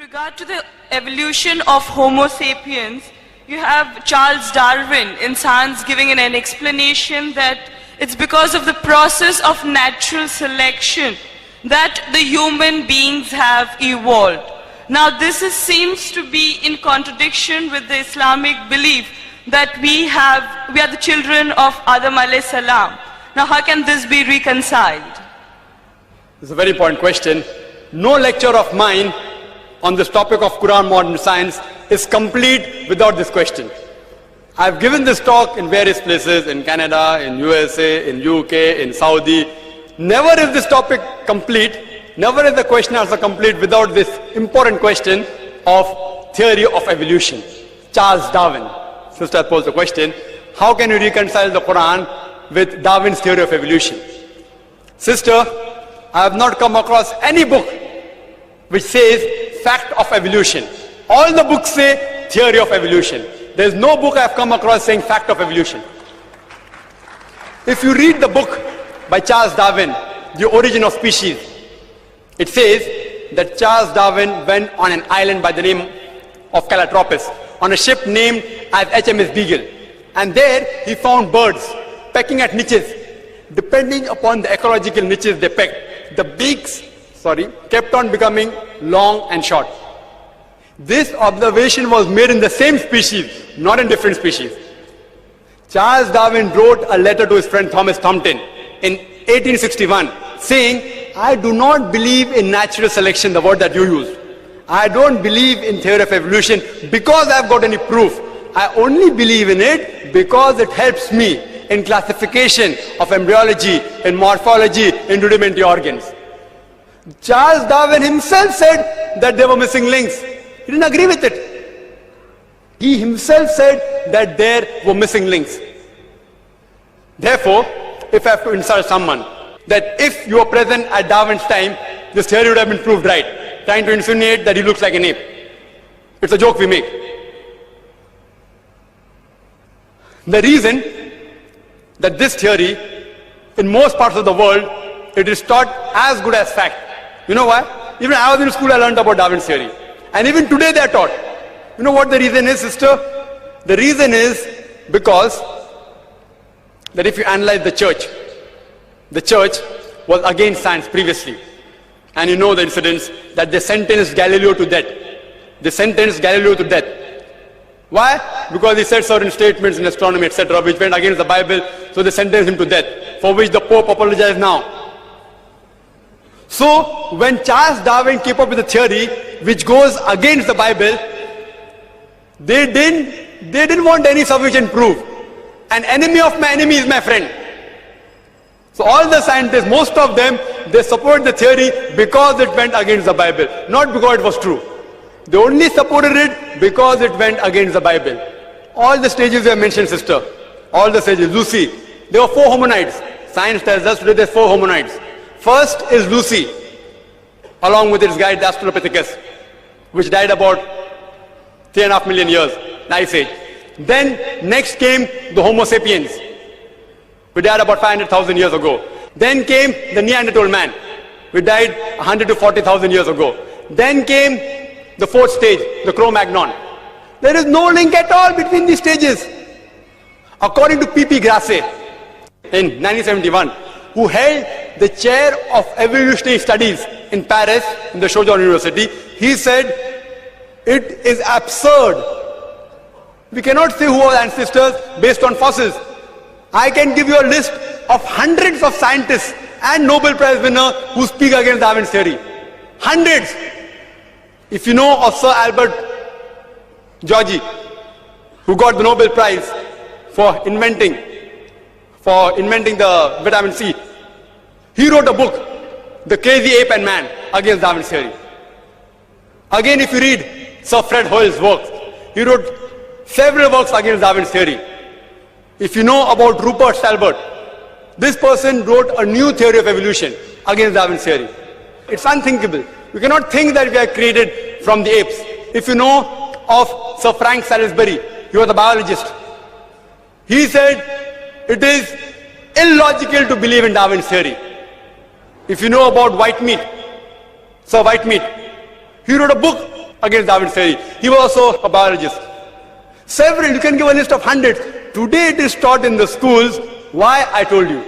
regard to the evolution of Homo sapiens, you have Charles Darwin in Science giving an explanation that it's because of the process of natural selection that the human beings have evolved. Now seems to be in contradiction with the Islamic belief that we are the children of Adam alayhi salam. Now how can this be reconciled? It's a very important question. No lecture of mine on this topic of Quran modern science is complete without this question. I've given this talk in various places, in Canada, in USA, in UK, in Saudi. Never is this topic complete, never is the question answer complete without this important question of theory of evolution. Charles Darwin. Sister posed the question, how can you reconcile the Quran with Darwin's theory of evolution? Sister, I have not come across any book which says fact of evolution. All the books say theory of evolution. There is no book I have come across saying fact of evolution. If you read the book by Charles Darwin, The Origin of Species, it says that Charles Darwin went on an island by the name of Calotropis on a ship named as HMS Beagle. And there he found birds pecking at niches. Depending upon the ecological niches they pecked, the beaks kept on becoming long and short. This observation was made in the same species, not in different species. Charles Darwin wrote a letter to his friend Thomas Thompson in 1861 saying, I do not believe in natural selection, the word that you used. I don't believe in theory of evolution because I've got any proof. I only believe in it because it helps me in classification of embryology, in morphology, in rudimentary organs. Charles Darwin himself said that there were missing links. He didn't agree with it. He himself said that there were missing links. Therefore, if I have to insult someone, that if you were present at Darwin's time, this theory would have been proved right, trying to insinuate that he looks like an ape. It's a joke we make. The reason that this theory, in most parts of the world, it is taught as good as fact. You know why? Even I was in school, I learned about Darwin's theory. And even today they are taught. You know what the reason is, sister? The reason is because that if you analyze the church was against science previously. And you know the incidents that they sentenced Galileo to death. They sentenced Galileo to death. Why? Because he said certain statements in astronomy, etc., which went against the Bible, so they sentenced him to death, for which the Pope apologized now. So, when Charles Darwin came up with a theory which goes against the Bible, they didn't want any sufficient proof. An enemy of my enemy is my friend. So all the scientists, most of them, they support the theory because it went against the Bible, not because it was true. They only supported it because it went against the Bible. All the stages we have mentioned, sister, all the stages, Lucy, there were 4 hominids. Science tells us today there's 4 hominids. First is Lucy, along with its guide, the Australopithecus, which died about 3.5 million years, the Ice Age. Then next came the Homo sapiens, who died about 500,000 years ago. Then came the Neanderthal man, who died 100 to 40,000 years ago. Then came the 4th stage, the Cro-Magnon. There is no link at all between these stages. According to P.P. Grassi, in 1971, who held the chair of evolutionary studies in Paris, in the Sorbonne University, he said, it is absurd. We cannot say who are ancestors based on fossils. I can give you a list of hundreds of scientists and Nobel Prize winners who speak against Darwin's theory. Hundreds. If you know of Sir Albert Georgi, who got the Nobel Prize for inventing the vitamin C, he wrote a book, The Crazy Ape and Man, against Darwin's theory. Again, if you read Sir Fred Hoyle's works, he wrote several works against Darwin's theory. If you know about Rupert Stalbert, this person wrote a new theory of evolution against Darwin's theory. It's unthinkable. You cannot think that we are created from the apes. If you know of Sir Frank Salisbury, he was a biologist. He said it is illogical to believe in Darwin's theory. If you know about Whitemead, Sir Whitemead, he wrote a book against Darwin's theory. He was also a biologist. Several, you can give a list of hundreds. Today it is taught in the schools. Why? I told you.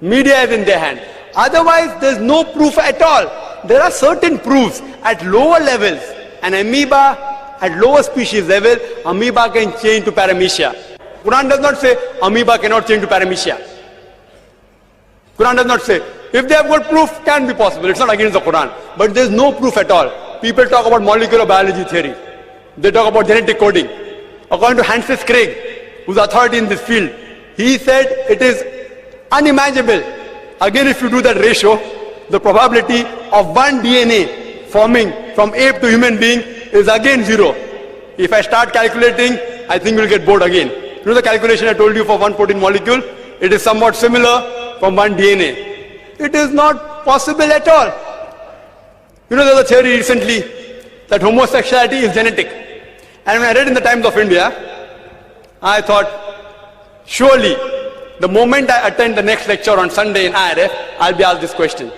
Media is in their hand. Otherwise, there's no proof at all. There are certain proofs at lower levels. An amoeba at lower species level, amoeba can change to paramecia. Quran does not say amoeba cannot change to paramecia. Quran does not say. If they have got proof, can be possible. It's not against the Quran. But there's no proof at all. People talk about molecular biology theory. They talk about genetic coding. According to Francis Crick, who's authority in this field, he said it is unimaginable. Again, if you do that ratio, the probability of one DNA forming from ape to human being is again 0. If I start calculating, I think we'll get bored again. You know the calculation I told you for one protein molecule? It is somewhat similar from one DNA. It is not possible at all. You know, there was a theory recently that homosexuality is genetic. And when I read in the Times of India, I thought, surely, the moment I attend the next lecture on Sunday in IRF, I'll be asked this question.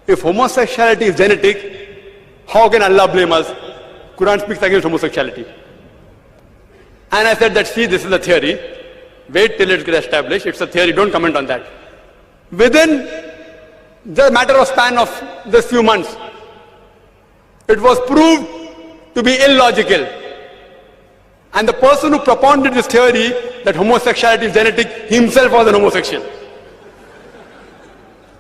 If homosexuality is genetic, how can Allah blame us? Quran speaks against homosexuality. And I said that, see, this is a theory. Wait till it gets established. It's a theory. Don't comment on that. Within the matter of span of this few months, it was proved to be illogical. And the person who propounded this theory that homosexuality is genetic himself was an homosexual.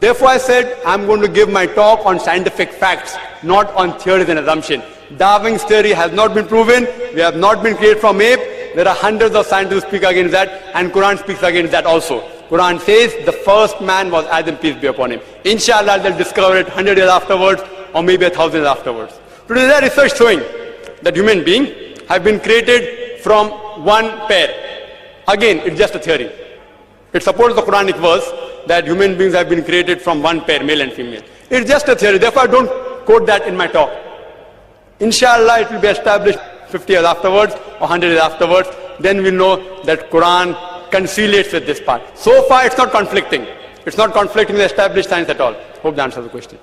Therefore I said, I'm going to give my talk on scientific facts, not on theories and assumptions. Darwin's theory has not been proven. We have not been created from ape. There are hundreds of scientists who speak against that, and Quran speaks against that also. Quran says the first man was Adam, peace be upon him. Inshallah, they'll discover it 100 years afterwards, or maybe 1,000 years afterwards. Today there is research showing that human beings have been created from one pair. Again, it's just a theory. It supports the Quranic verse that human beings have been created from one pair, male and female. It's just a theory. Therefore, I don't quote that in my talk. Inshallah, it will be established 50 years afterwards or 100 years afterwards. Then we'll know that Quran conciliates with this part. So far, it's not conflicting. It's not conflicting with established science at all. Hope that answers the question.